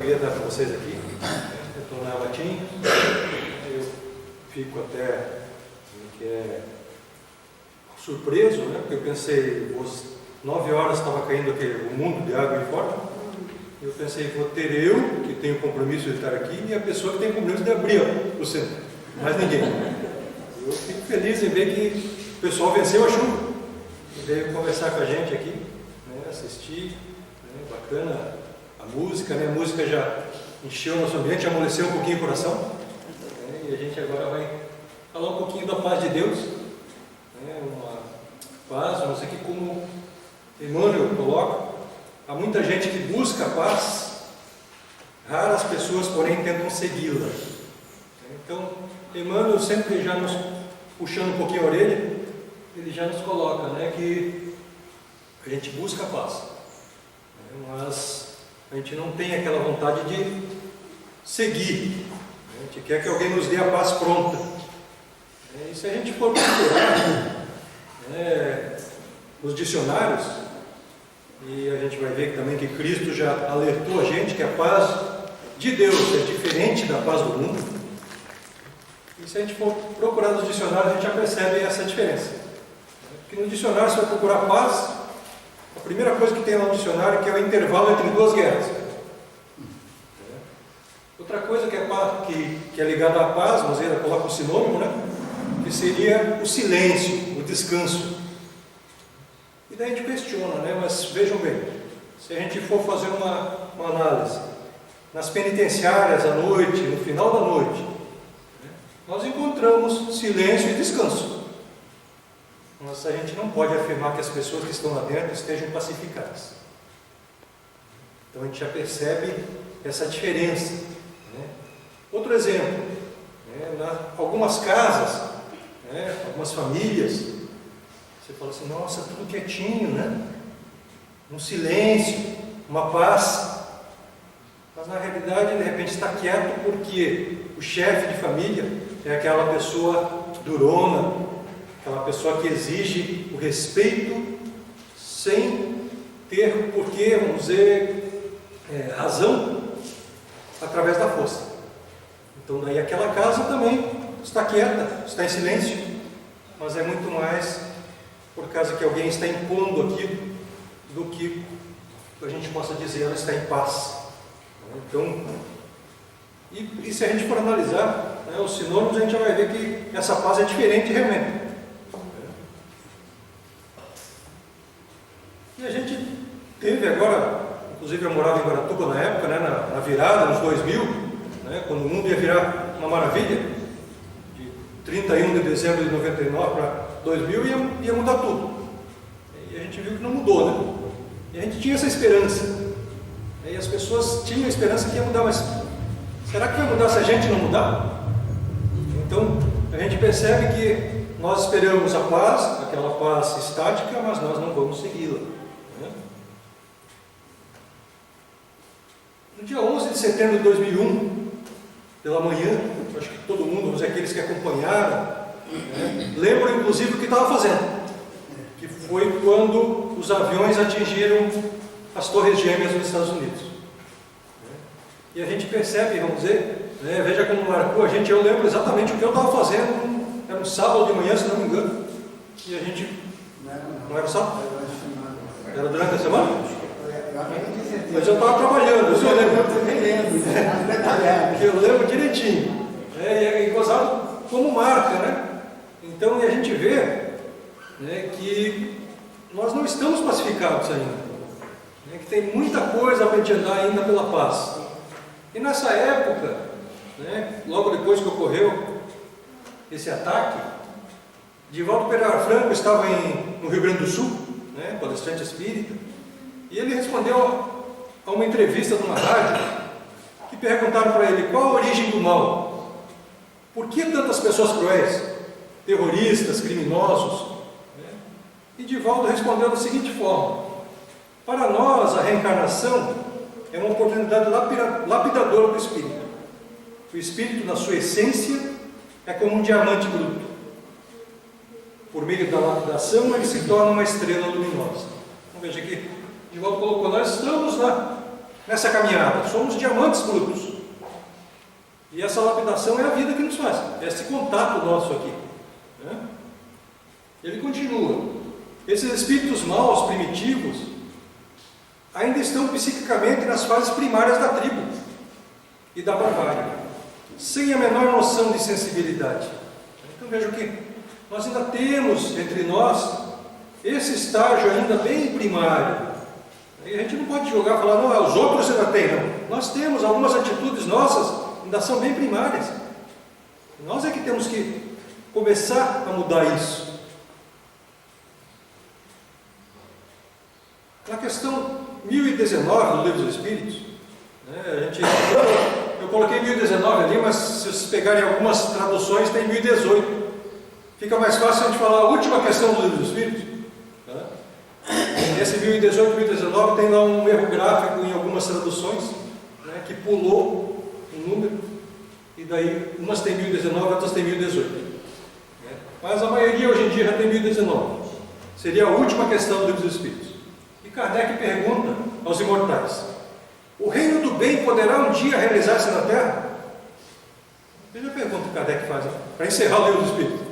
queria dar para vocês aqui. Eu estou na latim, eu fico até surpreso, né? Porque eu pensei, às 9 horas estava caindo o mundo de água em fora. Eu pensei, vou ter eu, que tenho compromisso de estar aqui, e a pessoa que tem compromisso de abrir o centro. Mais ninguém. Eu fico feliz em ver que o pessoal venceu a chuva. E veio conversar com a gente aqui, né? Assistir, né? Bacana a música, né? A música já encheu o nosso ambiente, amoleceu um pouquinho o coração. Né? E a gente agora vai falar um pouquinho da paz de Deus. Né? Uma paz, não sei que como Emmanuel coloca, há muita gente que busca a paz, raras pessoas, porém, tentam segui-la. Então, Emmanuel, sempre já nos puxando um pouquinho a orelha, ele já nos coloca, né, que a gente busca a paz, né, mas a gente não tem aquela vontade de seguir. A gente quer que alguém nos dê a paz pronta. E se a gente for procurar os dicionários, e a gente vai ver também que Cristo já alertou a gente que a paz de Deus é diferente da paz do mundo. E se a gente for procurar nos dicionários, a gente já percebe essa diferença. Porque no dicionário, se vai procurar paz, a primeira coisa que tem lá no dicionário é que é o intervalo entre duas guerras. Outra coisa que é ligada à paz, mas ele coloca um sinônimo, né? Que seria o silêncio, o descanso. E daí a gente questiona, né? Mas vejam bem, se a gente for fazer uma análise, nas penitenciárias à noite, no final da noite, né, nós encontramos silêncio e descanso. Mas a gente não pode afirmar que as pessoas que estão lá dentro estejam pacificadas. Então a gente já percebe essa diferença. Né? Outro exemplo, né, algumas casas, né, algumas famílias, você fala assim, nossa, tudo quietinho, né? Um silêncio, uma paz. Mas na realidade, de repente, está quieto porque o chefe de família é aquela pessoa durona, aquela pessoa que exige o respeito sem ter porquê, vamos dizer, razão, através da força. Então daí aquela casa também está quieta, está em silêncio, mas é muito mais por causa que alguém está impondo aquilo, do que a gente possa dizer, ela está em paz. Então, e se a gente for analisar, né, os sinônimos, a gente vai ver que essa paz é diferente realmente. E a gente teve agora, inclusive eu morava em Guaratuba na época, né, na virada, nos 2000, né, quando o mundo ia virar uma maravilha, de 31 de dezembro de 99 para 2000 ia mudar tudo. E a gente viu que não mudou, né? E a gente tinha essa esperança. E as pessoas tinham a esperança que ia mudar, mas será que vai mudar se a gente não mudar? Então, a gente percebe que nós esperamos a paz, aquela paz estática, mas nós não vamos segui-la. Né? No dia 11 de setembro de 2001, pela manhã, acho que todo mundo, aqueles que acompanharam, lembram inclusive o que estava fazendo, que foi quando os aviões atingiram as Torres Gêmeas nos Estados Unidos. E a gente percebe, vamos dizer, veja como marcou a gente. Eu lembro exatamente o que eu estava fazendo, era um sábado de manhã, se não me engano, e a gente. Não era um sábado? Era durante a semana? Mas eu estava trabalhando, eu lembro direitinho. E gozado como marca, né? Então, e a gente vê, né, que nós não estamos pacificados ainda, né, que tem muita coisa para a gente andar ainda pela paz. E nessa época, né, logo depois que ocorreu esse ataque, Divaldo Pereira Franco estava no Rio Grande do Sul, né, palestrante espírita, e ele respondeu a uma entrevista numa rádio, que perguntaram para ele qual a origem do mal, por que tantas pessoas cruéis, terroristas, criminosos, né? E Divaldo respondeu da seguinte forma: para nós a reencarnação é uma oportunidade lapidadora para o espírito. O espírito, na sua essência, é como um diamante bruto. Por meio da lapidação, ele se torna uma estrela luminosa. Então veja aqui, Divaldo colocou, nós estamos nessa caminhada. Somos diamantes brutos. E essa lapidação é a vida que nos faz, é esse contato nosso aqui. Né? Ele continua. Esses espíritos maus, primitivos, ainda estão psiquicamente nas fases primárias da tribo e da barbárie, sem a menor noção de sensibilidade. Então vejam que nós ainda temos entre nós esse estágio ainda bem primário. E a gente não pode jogar e falar, não, os outros ainda têm, não. Nós temos algumas atitudes nossas, ainda são bem primárias. Nós é que temos que começar a mudar isso. Na questão 1019 do Livro dos Espíritos, né, eu coloquei 1019 ali, mas se vocês pegarem algumas traduções, tem 1018. Fica mais fácil a gente falar a última questão do Livro dos Espíritos. Né? Esse 1018 e 1019 tem lá um erro gráfico em algumas traduções, né, que pulou um número, e daí umas tem 1019, outras tem 1018. Né? Mas a maioria hoje em dia já tem 1019. Seria a última questão do Livro dos Espíritos. E Kardec pergunta aos imortais: o reino do bem poderá um dia realizar-se na Terra? Veja a pergunta que Kardec faz para encerrar o Livro dos Espíritos.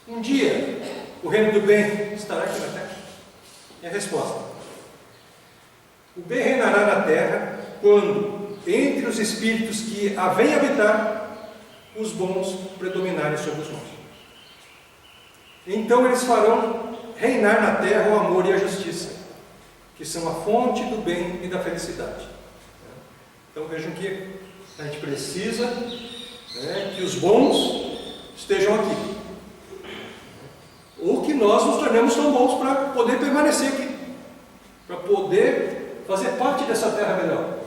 Um dia o reino do bem estará aqui na Terra? E a resposta: o bem reinará na Terra quando, entre os espíritos que a vêm habitar, os bons predominarem sobre os maus. Então eles farão reinar na Terra o amor e a justiça, que são a fonte do bem e da felicidade. Então vejam que a gente precisa, né, que os bons estejam aqui, ou que nós nos tornemos tão bons para poder permanecer aqui, para poder fazer parte dessa terra melhor.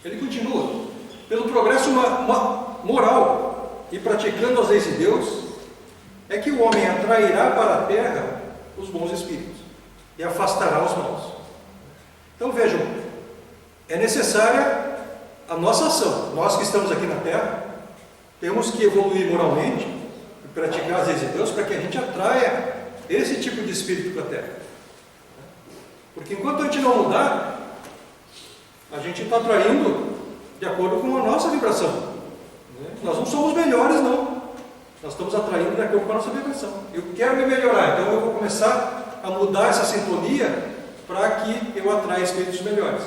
Ele continua: pelo progresso moral e praticando as leis de Deus, é que o homem atrairá para a terra os bons espíritos e afastará os maus. Então vejam, é necessária a nossa ação. Nós que estamos aqui na terra temos que evoluir moralmente e praticar as leis de Deus para que a gente atraia esse tipo de espírito para a terra. Porque enquanto a gente não mudar, a gente está atraindo de acordo com a nossa vibração. Nós não somos melhores, não. Nós estamos atraindo de acordo com a nossa vibração. Eu quero me melhorar, então eu vou começar a mudar essa sintonia para que eu atraia espíritos melhores.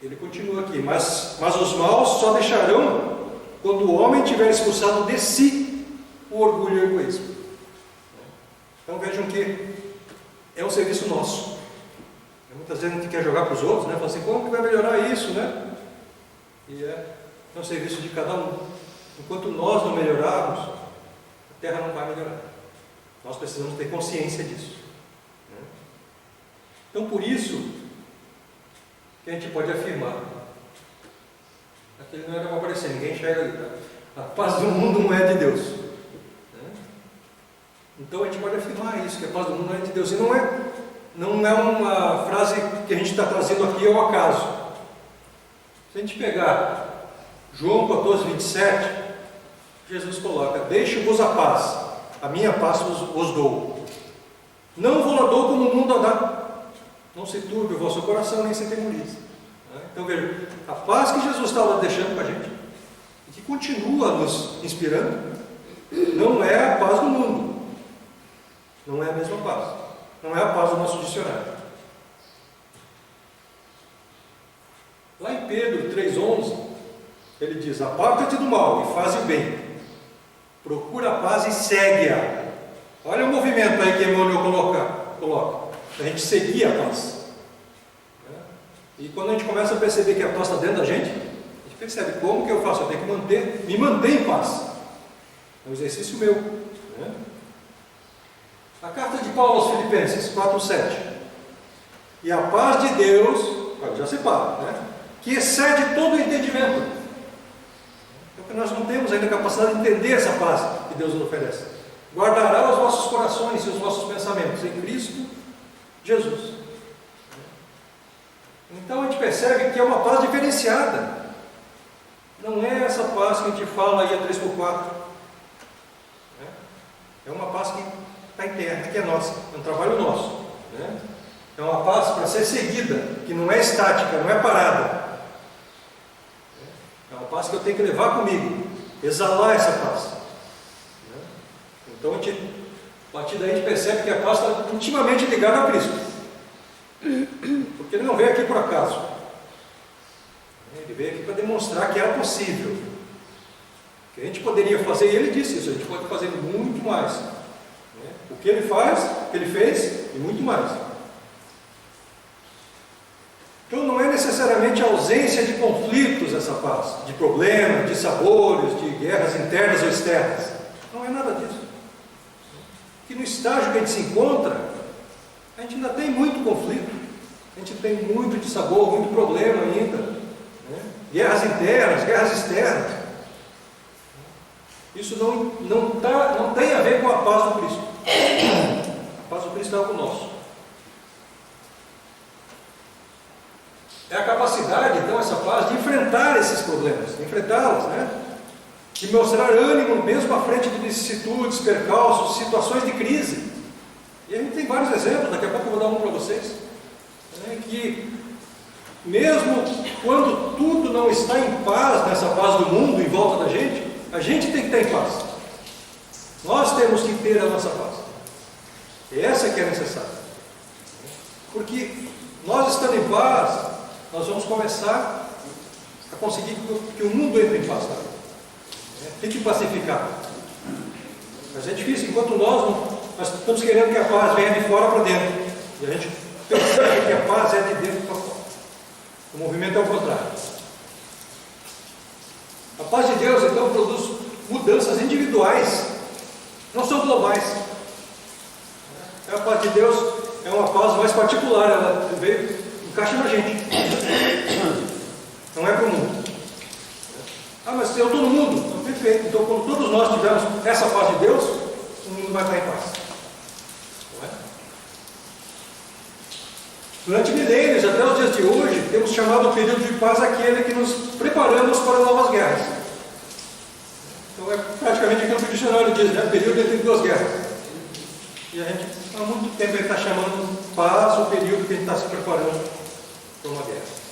Ele continua aqui: mas os maus só deixarão quando o homem tiver expulsado de si o orgulho e o egoísmo. Então vejam que é um serviço nosso. Muitas vezes a gente quer jogar para os outros, né? Fala assim, como que vai melhorar isso, né? E é um serviço de cada um. Enquanto nós não melhorarmos, a Terra não vai melhorar. Nós precisamos ter consciência disso. Então, por isso que a gente pode afirmar: aquele não era para aparecer, ninguém enxerga ali, tá? A paz do mundo não é de Deus. Então a gente pode afirmar isso, que a paz do mundo não é de Deus. E não é uma frase que a gente está trazendo aqui ao acaso. Se a gente pegar João 14, 27, Jesus coloca: deixo-vos a paz, a minha paz vos dou. Não vos dou como o mundo a dá. Não se turbe o vosso coração, nem se atemorize. Então veja, a paz que Jesus estava deixando para a gente, e que continua nos inspirando, não é a paz do mundo. Não é a mesma paz. Não é a paz do nosso dicionário. Lá em Pedro 3,11, ele diz: aparta-te do mal e faz o bem, procura a paz e segue-a. Olha o movimento aí que Emmanuel coloca, a gente seguir a paz. E quando a gente começa a perceber que a paz está dentro da gente percebe: como que eu faço? Eu tenho que me manter em paz. É um exercício meu. A carta de Paulo aos Filipenses 4,7: e a paz de Deus, já separa, que excede todo o entendimento. Porque nós não temos ainda a capacidade de entender essa paz que Deus nos oferece. Guardará os vossos corações e os vossos pensamentos em Cristo Jesus. Então a gente percebe que é uma paz diferenciada. Não é essa paz que a gente fala aí a 3x4. É uma paz que está em terra, que é nossa, é um trabalho nosso, né? É uma paz para ser seguida, que não é estática, não é parada. É uma paz que eu tenho que levar comigo, exalar essa paz. Então, a partir daí a gente percebe que a paz está intimamente ligada a Cristo. Porque Ele não veio aqui por acaso. Ele veio aqui para demonstrar que era possível. Que a gente poderia fazer, e Ele disse isso, a gente pode fazer muito mais. O que Ele faz, o que Ele fez, e muito mais. Então não é necessariamente a ausência de conflitos essa paz, de problemas, de sabores, de guerras internas ou externas. Não é nada disso. Que no estágio que a gente se encontra, a gente ainda tem muito conflito, a gente tem muito dissabor, muito problema ainda, né? Guerras internas, guerras externas. Isso não tem a ver com a paz do Cristo. A paz do Cristo é algo nosso. É a capacidade, então, essa paz, de enfrentar esses problemas, de enfrentá-los, né? De mostrar ânimo mesmo à frente de vicissitudes, percalços, situações de crise. E a gente tem vários exemplos, daqui a pouco eu vou dar um para vocês, né? Que mesmo quando tudo não está em paz, nessa paz do mundo em volta da gente, a gente tem que estar em paz. Nós temos que ter a nossa paz. Essa que é necessária. Porque nós estando em paz, nós vamos começar a conseguir que o mundo entre em paz também. Fique pacificado. Mas é difícil, enquanto nós estamos querendo que a paz venha de fora para dentro. E a gente percebe que a paz é de dentro para fora. O movimento é o contrário. A paz de Deus, então, produz mudanças individuais, não são globais. A paz de Deus é uma paz mais particular, ela encaixa na gente. Não é para o mundo. Ah, mas eu estou no mundo. Então, perfeito. Então, quando todos nós tivermos essa paz de Deus, o mundo vai estar em paz. Não é? Durante milênios, até os dias de hoje, temos chamado o período de paz aquele que nos preparamos para novas guerras. Então, é praticamente aquilo que o dicionário diz, né? Período entre duas guerras. E a gente, há muito tempo, ele está chamando paz o período que a gente está se preparando para uma guerra.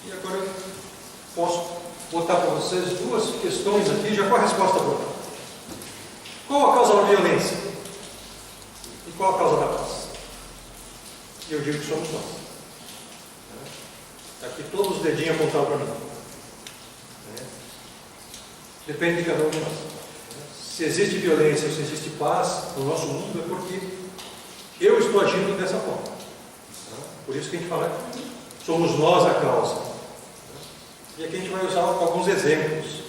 E agora eu posso botar para vocês duas questões aqui, já com a resposta boa. Qual a causa da violência? E qual a causa da paz? E eu digo que somos nós. Está aqui todos os dedinhos apontados para mim. Depende de cada um de nós. Se existe violência ou se existe paz no nosso mundo, é porque eu estou agindo dessa forma. Por isso que a gente fala que somos nós a causa. E aqui a gente vai usar alguns exemplos.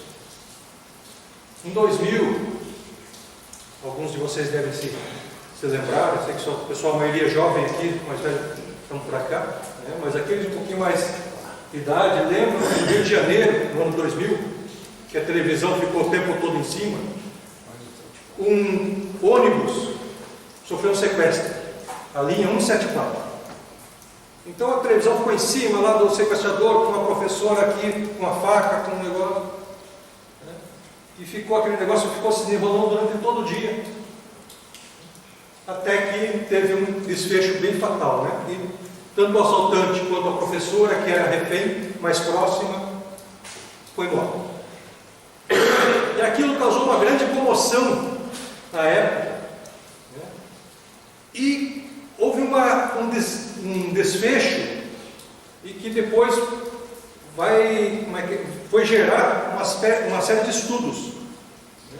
Em 2000, alguns de vocês devem se lembrar, eu sei que o pessoal, a maioria jovem aqui, mais velho, estão por cá, né? Mas aqueles um pouquinho mais de idade, lembram que no Rio de Janeiro, no ano 2000, que a televisão ficou o tempo todo em cima, um ônibus sofreu um sequestro, a linha 174. Então a televisão ficou em cima lá do sequestrador, com uma professora aqui, com uma faca, com um negócio, né? E aquele negócio ficou se enrolando durante todo o dia, até que teve um desfecho bem fatal, né? E tanto o assaltante quanto a professora, que era refém mais próxima, foi morta. E aquilo causou uma grande comoção na época, né? E houve um desfecho e que depois foi gerar uma série de estudos, né?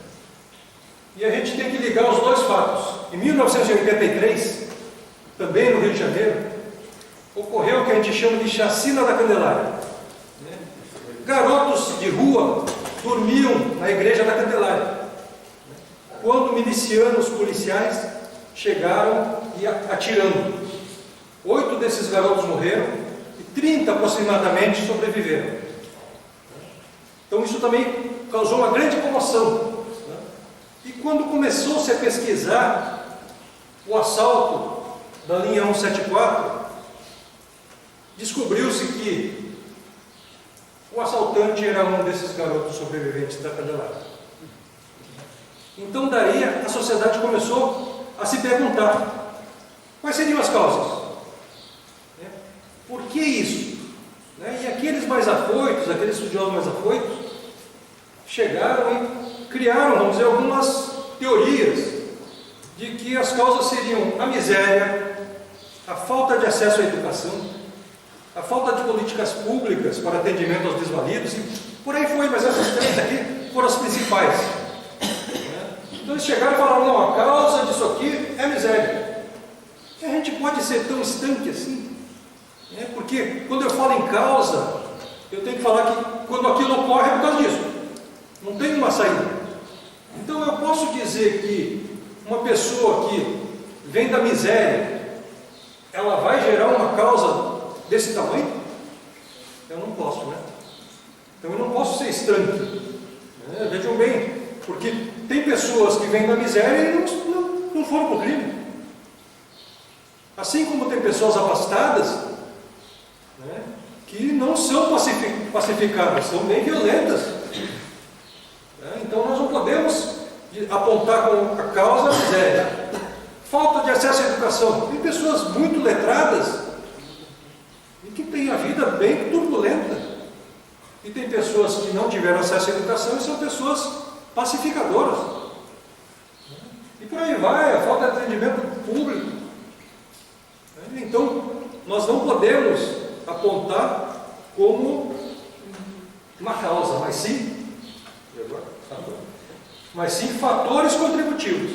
E a gente tem que ligar os dois fatos. Em 1983, também no Rio de Janeiro, ocorreu o que a gente chama de chacina da Candelária, né? Garotos de rua dormiam na igreja da Candelária, quando milicianos policiais chegaram e atirando. 8 desses garotos morreram e 30 aproximadamente sobreviveram. Então isso também causou uma grande comoção. E quando começou-se a pesquisar o assalto da linha 174, descobriu-se que o assaltante era um desses garotos sobreviventes da Candelária. Então daí a sociedade começou a se perguntar, quais seriam as causas? Por que isso? E aqueles mais afoitos, aqueles estudiosos mais afoitos, chegaram e criaram, vamos dizer, algumas teorias de que as causas seriam a miséria, a falta de acesso à educação, a falta de políticas públicas para atendimento aos desvalidos, e por aí foi, mas essas três aqui foram as principais. Então eles chegaram e falaram, não, a causa disso aqui é a miséria. E a gente pode ser tão estanque assim? Porque quando eu falo em causa, eu tenho que falar que quando aquilo ocorre é por causa disso. Não tem uma saída. Então eu posso dizer que uma pessoa que vem da miséria, ela vai gerar uma causa desse tamanho? Eu não posso, né? Então eu não posso ser estanque. Vejam bem, porque tem pessoas que vêm da miséria e não foram para o crime. Assim como tem pessoas abastadas, que não são pacificadas, são bem violentas. Então nós não podemos apontar como a causa a miséria. Falta de acesso à educação. Tem pessoas muito letradas e que têm a vida bem turbulenta. E tem pessoas que não tiveram acesso à educação e são pessoas pacificadoras. E por aí vai, a falta de atendimento público. Então, nós não podemos apontar como uma causa, mas sim fatores contributivos.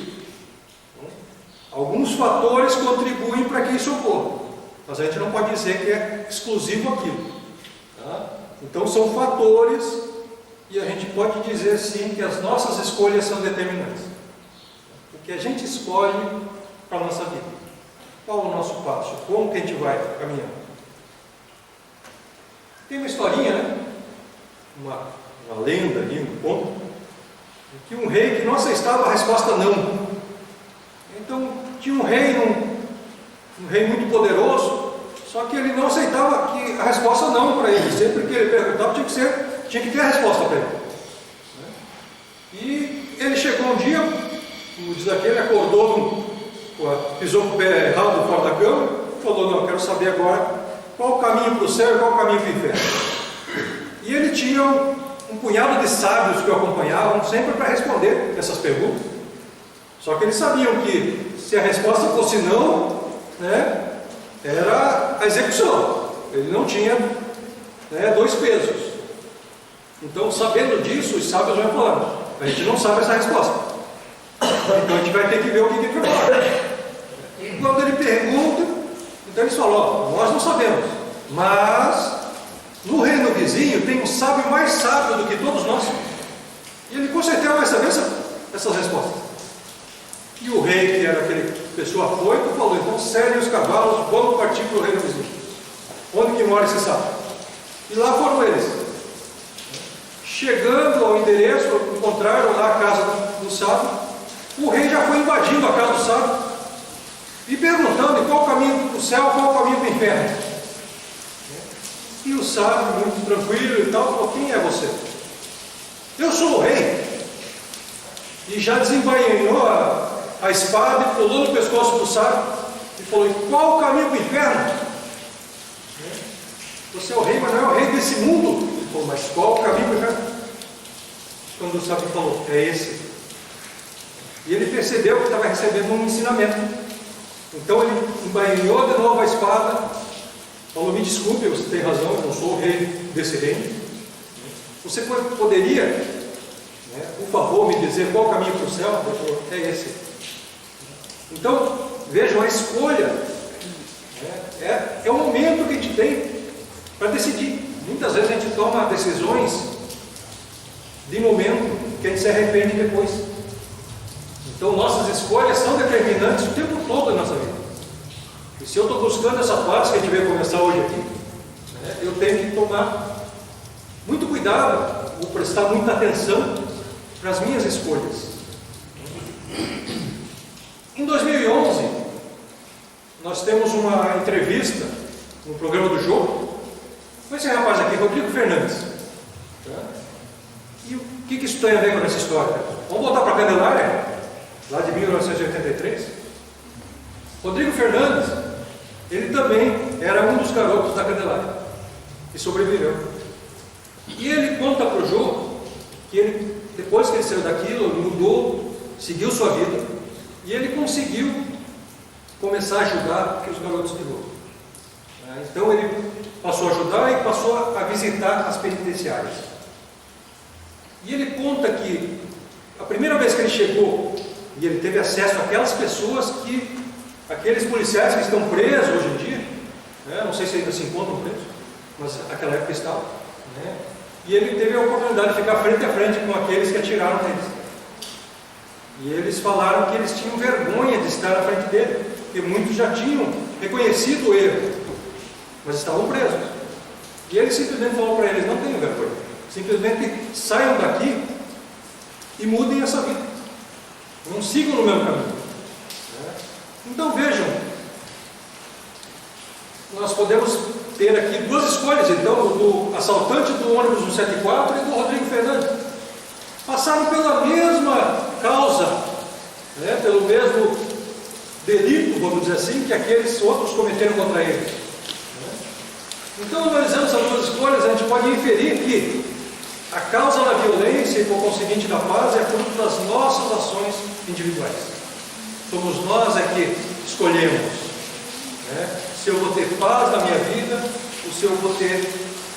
Alguns fatores contribuem para que isso ocorra, mas a gente não pode dizer que é exclusivo aquilo. Então são fatores, e a gente pode dizer sim que as nossas escolhas são determinantes. O que a gente escolhe para a nossa vida. Qual o nosso passo? Como que a gente vai caminhando? Tem uma historinha, uma lenda ali, um conto, que um rei que não aceitava a resposta não. Então tinha um rei muito poderoso, só que ele não aceitava a resposta não para ele. Sempre que ele perguntava tinha que ter a resposta para ele. E ele chegou um dia, como diz aqui, ele acordou, pisou com o pé errado fora da cama, e falou, não, eu quero saber agora qual o caminho para o céu e qual o caminho para o inferno. E ele tinha um punhado de sábios que o acompanhavam sempre para responder essas perguntas. Só que eles sabiam que se a resposta fosse não, era a execução. Ele não tinha dois pesos. Então, sabendo disso, os sábios vão falando, a gente não sabe essa resposta. Então a gente vai ter que ver o que ele vai falar. E quando ele pergunta, então eles falam, nós não sabemos, mas no reino vizinho tem um sábio mais sábio do que todos nós, e ele com certeza vai saber essas respostas. E o rei, que era aquele pessoa afoita, falou, então selem os cavalos, vamos partir para o reino vizinho. Onde que mora esse sábio? E lá foram eles. Chegando ao endereço, encontraram lá a casa do sábio. O rei já foi invadindo a casa do sábio e perguntando qual o caminho para o céu, qual o caminho para o inferno. E o sábio, muito tranquilo e tal, falou, quem é você? Eu sou o rei. E já desembainhou a espada e pulou no pescoço do sábio e falou, qual o caminho para o inferno? Você é o rei, mas não é o rei desse mundo. Ele falou, mas qual o caminho para o inferno? Quando o sábio falou, é esse. E ele percebeu que estava recebendo um ensinamento. Então ele embainhou de novo a espada, falou, me desculpe, você tem razão, eu não sou o rei desse reino. Você poderia, por favor, me dizer qual o caminho para o céu? Ele falou, é esse. Então, vejam, a escolha é o momento que a gente tem para decidir. Muitas vezes a gente toma decisões de momento que a gente se arrepende depois. Então nossas escolhas são determinantes o tempo todo da nossa vida. E se eu estou buscando essa paz que a gente vai começar hoje aqui, eu tenho que tomar muito cuidado, vou prestar muita atenção para as minhas escolhas. Em 2011, nós temos uma entrevista no programa do Jogo com esse rapaz aqui, Rodrigo Fernandes. E o que isso tem a ver com essa história? Vamos voltar para a Candelária, lá de 1983. Rodrigo Fernandes, ele também era um dos garotos da Candelária e sobreviveu. E ele conta para o Jô que ele, depois que ele saiu daquilo, ele mudou, seguiu sua vida e ele conseguiu começar a ajudar os garotos de novo. Então ele passou a ajudar e passou a visitar as penitenciárias. E ele conta que a primeira vez que ele chegou e ele teve acesso àquelas pessoas aqueles policiais que estão presos hoje em dia, não sei se ainda se encontram presos, mas naquela época estavam, e ele teve a oportunidade de ficar frente a frente com aqueles que atiraram neles. E eles falaram que eles tinham vergonha de estar na frente dele, porque muitos já tinham reconhecido o erro, mas estavam presos. E ele simplesmente falou para eles: não tenham vergonha, simplesmente saiam daqui e mudem essa vida, não sigam no mesmo caminho. Então vejam, nós podemos ter aqui duas escolhas, então, do assaltante do ônibus 174 e do Rodrigo Fernandes. Passaram pela mesma causa, pelo mesmo delito, vamos dizer assim, que aqueles outros cometeram contra ele. Então, analisando essas duas escolhas, a gente pode inferir que a causa da violência e, por conseguinte, da paz é fruto das nossas ações individuais. Somos nós que escolhemos, se eu vou ter paz na minha vida, ou se eu vou ter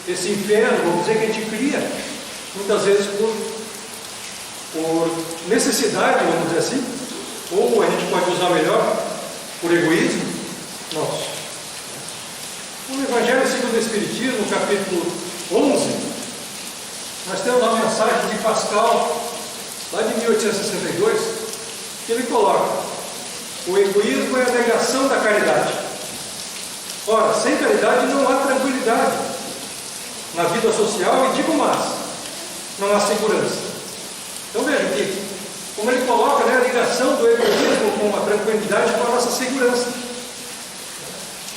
esse inferno, vamos dizer, que a gente cria, muitas vezes por necessidade, vamos dizer assim, ou a gente pode usar melhor, por egoísmo nosso. No Evangelho segundo o Espiritismo, no capítulo 11, nós temos uma mensagem de Pascal, lá de 1862, que ele coloca: o egoísmo é a negação da caridade. Ora, sem caridade não há tranquilidade na vida social, e digo mais, não há segurança. Então vejam que, como ele coloca, a ligação do egoísmo com a tranquilidade com a nossa segurança.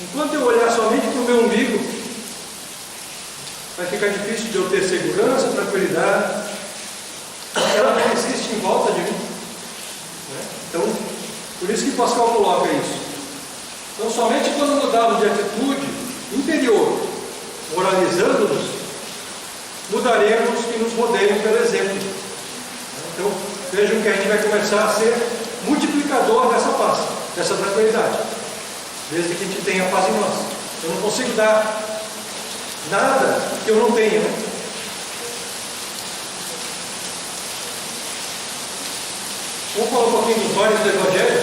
Enquanto eu olhar somente para o meu umbigo, vai ficar difícil de eu ter segurança, tranquilidade. Ela não existe em volta de mim. Então, por isso que Pascal coloca isso. Então, somente quando mudarmos de atitude interior, moralizando-nos, mudaremos e nos rodeiam pelo exemplo. Então, vejam que a gente vai começar a ser multiplicador dessa paz, dessa tranquilidade, desde que a gente tenha paz em nós. Eu não consigo dar nada que eu não tenha, Vamos falar um pouquinho dos vários do Evangelho.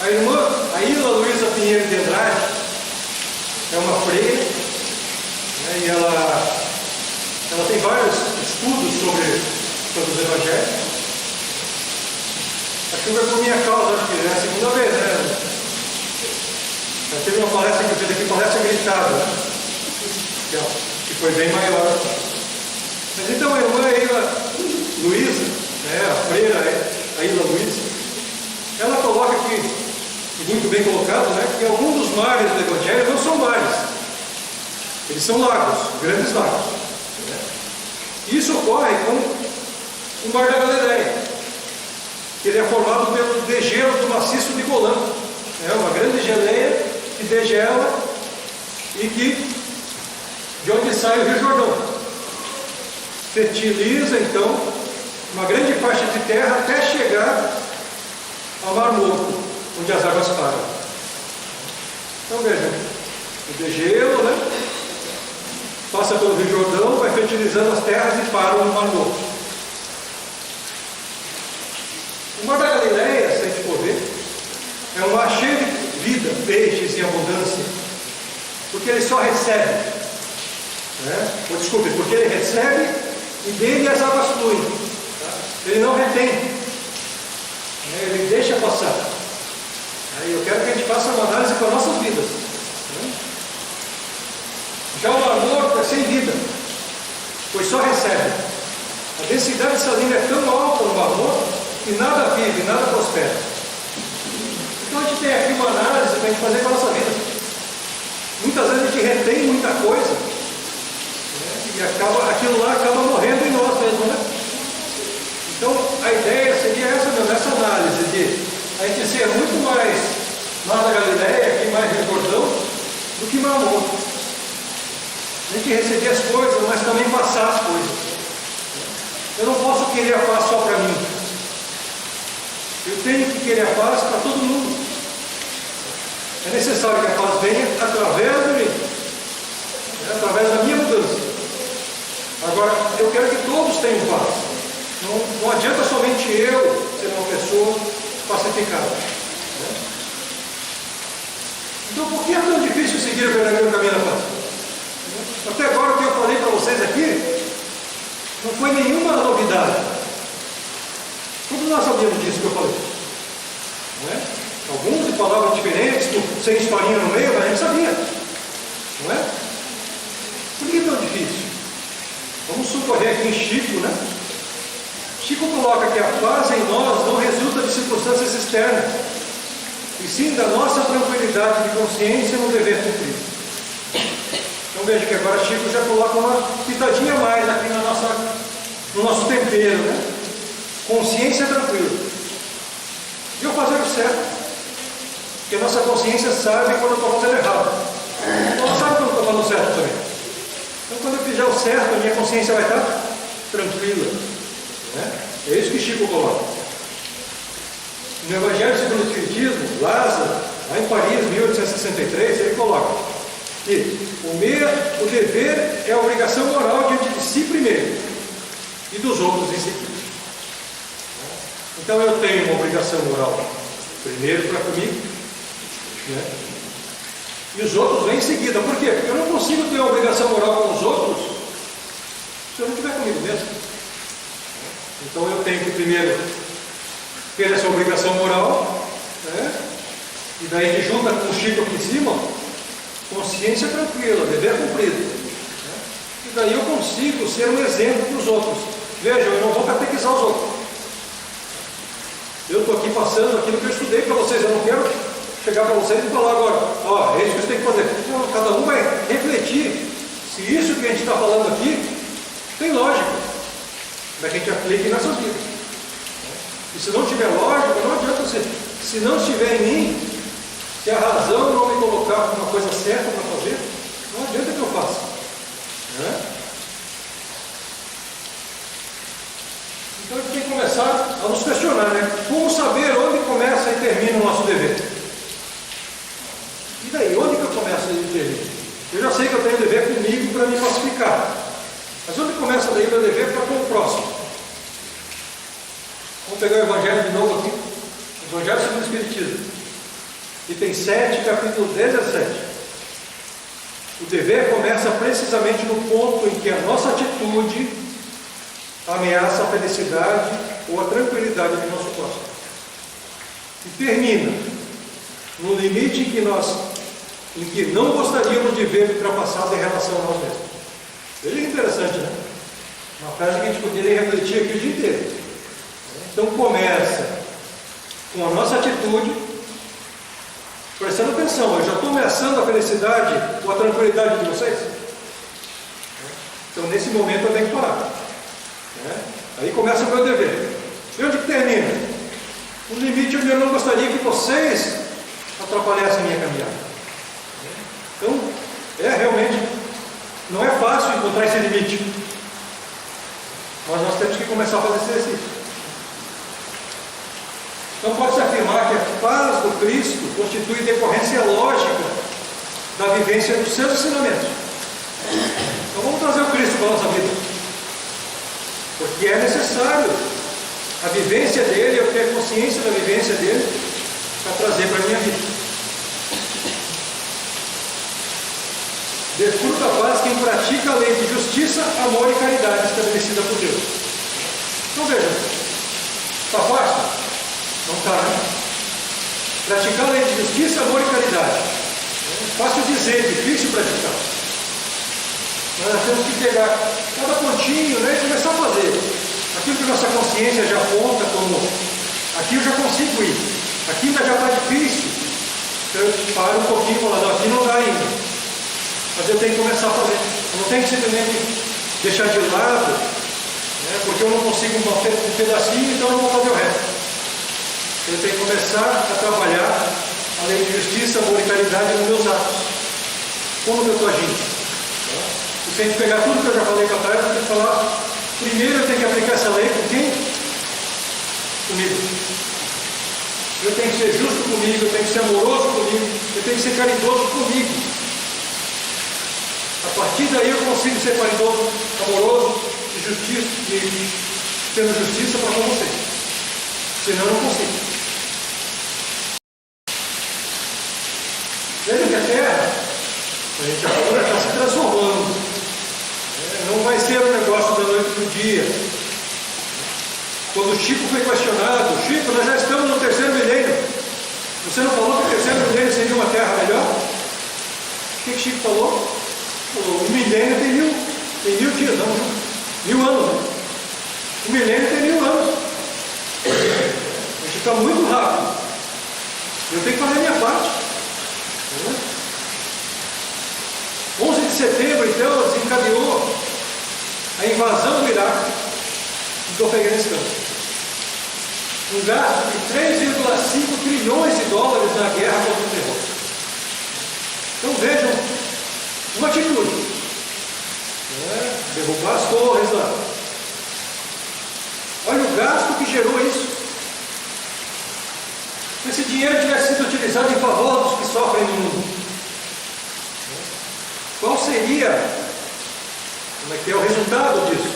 A irmã, a Ilha Luísa Pinheiro de Andrade, é uma freira, e ela tem vários estudos sobre os Evangelhos. Acho que foi por minha causa, acho que é a segunda vez, Já teve uma palestra que eu fiz aqui, palestra gritada, que foi bem maior. Mas então a irmã Ilha Luísa, a freira, a Ilha Luísa, ela coloca aqui, muito bem colocado, que alguns dos mares do Evangelho não são mares, eles são lagos, grandes lagos. Isso ocorre com o Mar da Galileia, que ele é formado pelo degelo do maciço de Golã, uma grande geleia que degela e de onde sai o Rio Jordão, fertiliza então uma grande faixa de terra até chegar ao Mar Morto, onde as águas param. Então vejam, o degelo, passa pelo Rio Jordão, vai fertilizando as terras e para no Mar Morto. O Mar da Galileia, se a gente for ver, é um mar cheio de vida, peixes em abundância, porque ele só recebe, porque ele recebe e dele as águas fluem. Ele não retém, ele deixa passar. Eu quero que a gente faça uma análise com as nossas vidas. Já o Mar Morto é sem vida, pois só recebe. A densidade salina é tão alta no Mar Morto que nada vive, nada prospera. Então a gente tem aqui uma análise para a gente fazer com a nossa vida. Muitas vezes a gente retém muita coisa, e aquilo lá acaba morrendo em nós mesmos, a ideia seria essa mesmo, essa análise de a gente ser muito mais Mar da Galileia, aqui mais Rio Jordão, do que Mar Morto. A gente receber as coisas, mas também passar as coisas. Eu não posso querer a paz só para mim. Eu tenho que querer a paz para todo mundo. É necessário que a paz venha através de mim, através da minha mudança. Agora, eu quero que todos tenham paz. Não adianta somente eu ser uma pessoa pacificada. Então, por que é tão difícil seguir o verdadeiro caminho da paz? Até agora, o que eu falei para vocês aqui não foi nenhuma novidade. Todos nós sabíamos disso que eu falei. Não é? Alguns de palavras diferentes, sem historinha no meio, mas a gente sabia. Não é? Por que é tão difícil? Vamos socorrer aqui em Chico, né? Chico coloca que a paz em nós não resulta de circunstâncias externas, e sim da nossa tranquilidade de consciência no dever cumprido. Então veja que agora Chico já coloca uma pitadinha a mais aqui no nosso tempero, né? Consciência tranquila. E eu fazer o certo, porque a nossa consciência sabe quando eu estou fazendo errado. Ela sabe quando eu estou fazendo certo também. Então quando eu fizer o certo, a minha consciência vai estar tranquila. Né? É isso que Chico coloca. No Evangelho segundo o Espiritismo, Lázaro, lá em Paris, 1863, ele coloca que o dever é a obrigação moral diante de si primeiro e dos outros em seguida. Então eu tenho uma obrigação moral primeiro para comigo, né? E os outros vêm em seguida. Por quê? Porque eu não consigo ter uma obrigação moral com os outros se eu não estiver comigo mesmo. Então eu tenho que primeiro ter essa obrigação moral, né? E daí a gente junta com o Chico aqui em cima, consciência tranquila, dever cumprido, né? E daí eu consigo ser um exemplo para os outros. Vejam, eu não vou catequizar os outros. Eu estou aqui passando aquilo que eu estudei para vocês. Eu não quero chegar para vocês e falar agora, ó, é isso que você tem que fazer. Não, cada um vai refletir se isso que a gente está falando aqui tem lógica, para que a gente aplique em nossas vidas. E se não tiver lógica, não adianta você. Se não estiver em mim, se a razão não me colocar como uma coisa certa para fazer, não adianta que eu faça. Né? Então a gente tem que começar a nos questionar, né? Como saber onde começa e termina o nosso dever? E daí, onde que eu começo e termino? Eu já sei que eu tenho dever comigo para me pacificar. Mas onde começa daí o meu dever para com o próximo? Vamos pegar o Evangelho de novo aqui. O Evangelho segundo o Espiritismo. E tem 7, capítulo 17. O dever começa precisamente no ponto em que a nossa atitude ameaça a felicidade ou a tranquilidade do nosso próximo. E termina no limite em que não gostaríamos de ver ultrapassado em relação a nós mesmos. Veja que interessante, né? Uma frase que a gente poderia refletir aqui o dia inteiro. Então começa com a nossa atitude, prestando atenção, eu já estou ameaçando a felicidade ou a tranquilidade de vocês? Então nesse momento eu tenho que parar. Aí começa o meu dever. E onde que termina? O limite onde eu não gostaria que vocês atrapalhassem a minha caminhada. Então, realmente, não é fácil encontrar esse limite. Mas nós temos que começar a fazer esse exercício. Então pode-se afirmar que a paz do Cristo constitui decorrência lógica da vivência dos seus ensinamentos. Então vamos trazer o Cristo para a nossa vida. Porque é necessário a vivência dele, eu ter consciência da vivência dele, para trazer para a minha vida. Desfruta a paz quem pratica a lei de justiça, amor e caridade estabelecida por Deus. Então veja, está fácil? Não está, né? Praticar a lei de justiça, amor e caridade. É fácil dizer, difícil praticar. Mas nós temos que pegar cada pontinho, né, e começar a fazer. Aquilo que nossa consciência já aponta como aqui eu já consigo ir, aqui ainda já está difícil. Então eu paro um pouquinho e falo, não, aqui não dá ainda. Mas eu tenho que começar a fazer. Eu não tenho que simplesmente deixar de lado Porque eu não consigo um pedacinho, então eu não vou fazer o resto. Eu tenho que começar a trabalhar a lei de justiça, amor e caridade nos meus atos. Como que eu estou agindo? E se a gente pegar tudo que eu já falei para trás, eu tenho que falar, primeiro eu tenho que aplicar essa lei com quem? Comigo. Eu tenho que ser justo comigo, eu tenho que ser amoroso comigo, eu tenho que ser caridoso comigo. A partir daí eu consigo ser caridoso, amoroso e justiça, e tendo justiça para com vocês. Senão eu não consigo. Veja que a Terra, a gente agora está se transformando. Não vai ser um negócio da noite para o dia. Quando o Chico foi questionado, Chico, nós já estamos no 3º milênio. Você não falou que o 3º milênio seria uma Terra melhor? O que Chico falou? O milênio tem 1000 dias, não, 1000 anos. Né? O milênio tem 1000 anos. A gente está muito rápido. Eu tenho que fazer a minha parte. 11 de setembro, então, desencadeou a invasão do Iraque e do Afeganistão. Um gasto de 3,5 trilhões de dólares na guerra contra o terror. Então vejam, uma atitude. Derrubar as torres lá. Olha o gasto que gerou isso. Se esse dinheiro tivesse sido utilizado em favor dos que sofrem no mundo, qual seria, o resultado disso?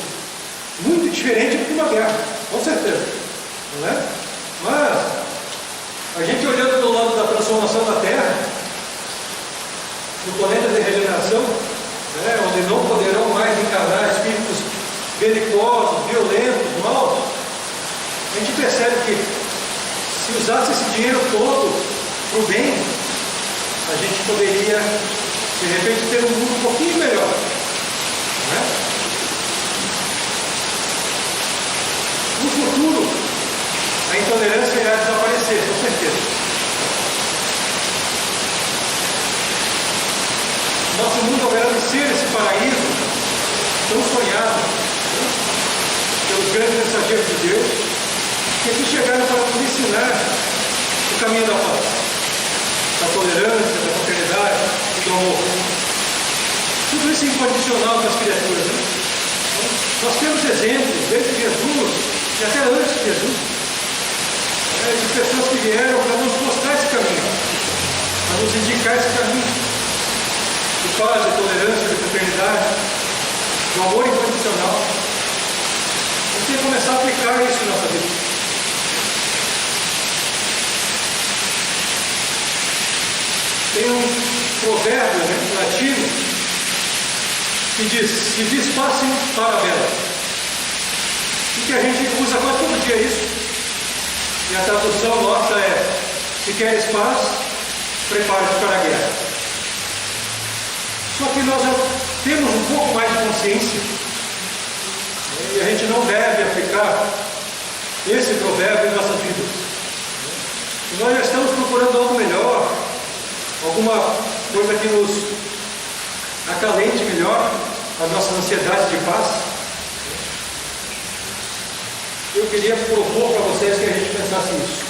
Muito diferente do que uma guerra, com certeza. Não é? Mas, a gente olhando do lado da transformação da Terra, no planeta de regeneração, onde não poderão mais encarnar espíritos belicosos, violentos, maus, a gente percebe que se usasse esse dinheiro todo para o bem, a gente poderia, de repente, ter um mundo um pouquinho melhor. Não é? No futuro, a intolerância irá desaparecer, com certeza. Nosso mundo haverá de ser esse paraíso tão sonhado pelos grandes mensageiros de Deus, que aqui chegaram para nos ensinar o caminho da paz, da tolerância, da fraternidade e do amor. Tudo isso é incondicional para as criaturas. Né? Nós temos exemplos, desde Jesus e até antes de Jesus, de pessoas que vieram para nos mostrar esse caminho, para nos indicar esse caminho de paz, de tolerância, de fraternidade, do amor incondicional. A gente tem que começar a aplicar isso em nossa vida. Tem um provérbio latino que diz: se vis pacem, para bela. E que a gente usa quase todo dia isso. E a tradução nossa é: se queres paz, prepare-te para a guerra. Só que nós temos um pouco mais de consciência, e a gente não deve aplicar esse provérbio em nossas vidas. E nós já estamos procurando algo melhor, alguma coisa que nos acalente melhor as nossas ansiedades de paz. Eu queria propor para vocês que a gente pensasse isso,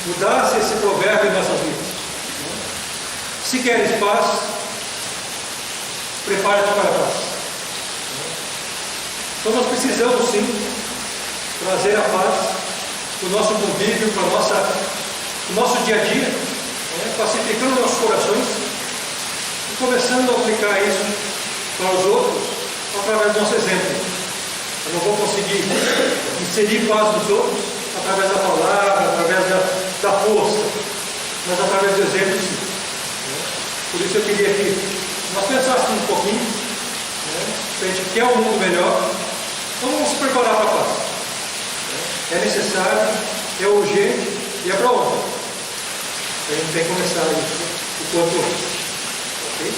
mudasse esse provérbio em nossas vidas. Se queres paz, prepare-te para a paz. Então nós precisamos sim trazer a paz para o nosso convívio, para o nosso dia a dia, pacificando nossos corações e começando a aplicar isso para os outros através do nosso exemplo. Eu não vou conseguir inserir paz nos outros através da palavra, através da força, mas através do exemplo sim. Por isso eu queria que nós pensássemos um pouquinho, se a gente quer um mundo melhor, então vamos se preparar para a paz. É necessário, é urgente e é para ontem. A gente tem que começar isso o quanto antes. Ok?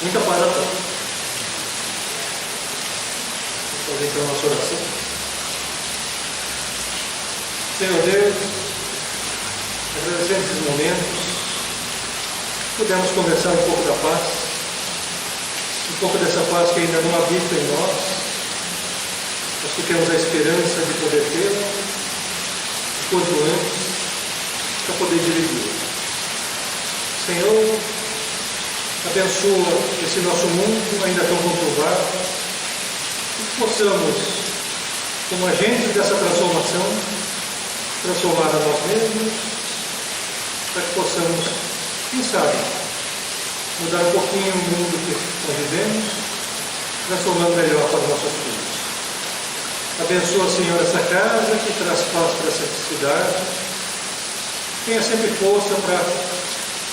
Muita paz a todos. Vamos fazer então a nossa oração. Senhor Deus, agradecemos esses momentos. Pudemos conversar um pouco da paz, um pouco dessa paz que ainda não habita em nós, mas que temos a esperança de poder tê-la o quanto antes para poder dirigi-la. Senhor, abençoa esse nosso mundo ainda tão conturbado, que possamos, como agentes dessa transformação, transformar a nós mesmos, para que possamos, quem sabe, mudar um pouquinho o mundo que convivemos, transformando melhor para os nossos filhos. Abençoa, Senhor, essa casa que traz paz para essa cidade. Tenha sempre força para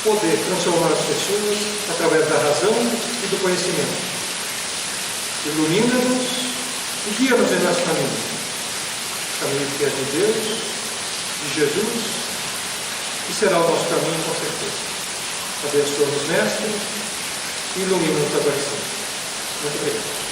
poder transformar as pessoas através da razão e do conhecimento. Ilumina-nos e guia-nos em nosso caminho. Caminho que é de Deus, de Jesus, e será o nosso caminho com certeza. Abençoa-nos, Mestre, e ilumina-nos agora sempre. Muito obrigado.